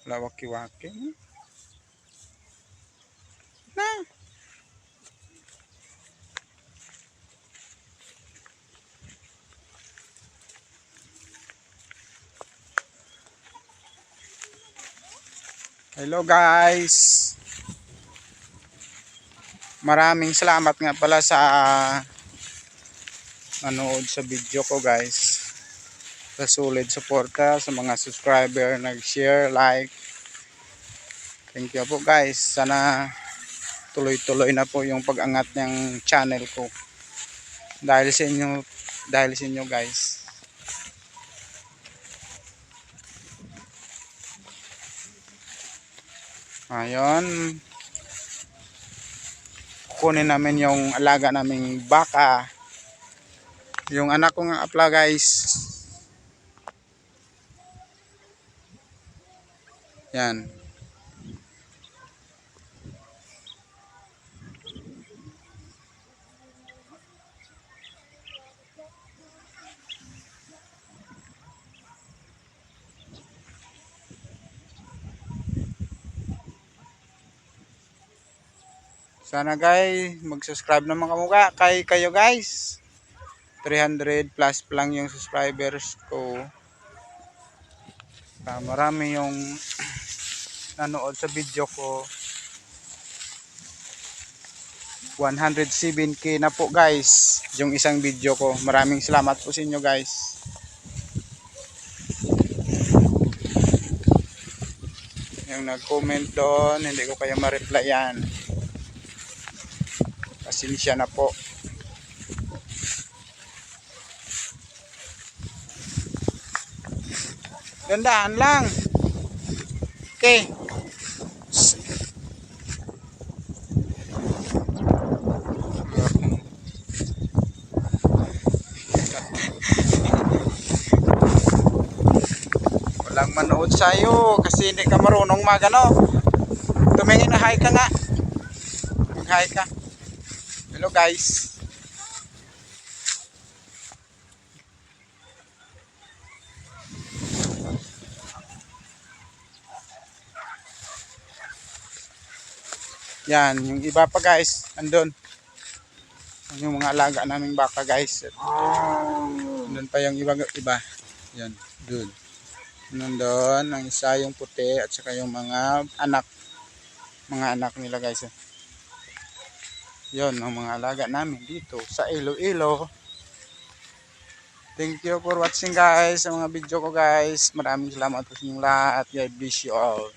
Lawaki-waki. Na. Hello guys. Maraming salamat nga pala sa nanood sa video ko guys. Sa solid suporta, sa mga subscriber, nag-share, like. Thank you po guys. Sana tuloy-tuloy na po yung pag-angat ng channel ko. Dahil sa inyo guys. Ayun. Kunin namin yung alaga naming baka. Yung anak ko nga apla guys. Yan. Sana guys, mag-subscribe naman kayo guys. 300 plus pa lang yung subscribers ko. Marami yung nanood sa video ko. 107k na po guys yung isang video ko. Maraming salamat po sa inyo guys. Yung nag-comment doon, hindi ko kayo ma-replyan. Pasensya na po. Gandaan lang. Okay. Walang manood sa'yo kasi hindi ka marunong magano. Tumingin na hi ka nga. Mag-hi ka. Hello guys. Yan, yung iba pa guys, andun. Yung mga alaga naming baka guys. Andun pa yung iba. Yan, dun. Nandun, ang isa yung puti at saka yung mga anak nila guys. Yon ang mga alaga namin dito sa Iloilo. Thank you for watching guys sa mga video ko guys. Maraming salamat po sa inyong lahat. God bless you all.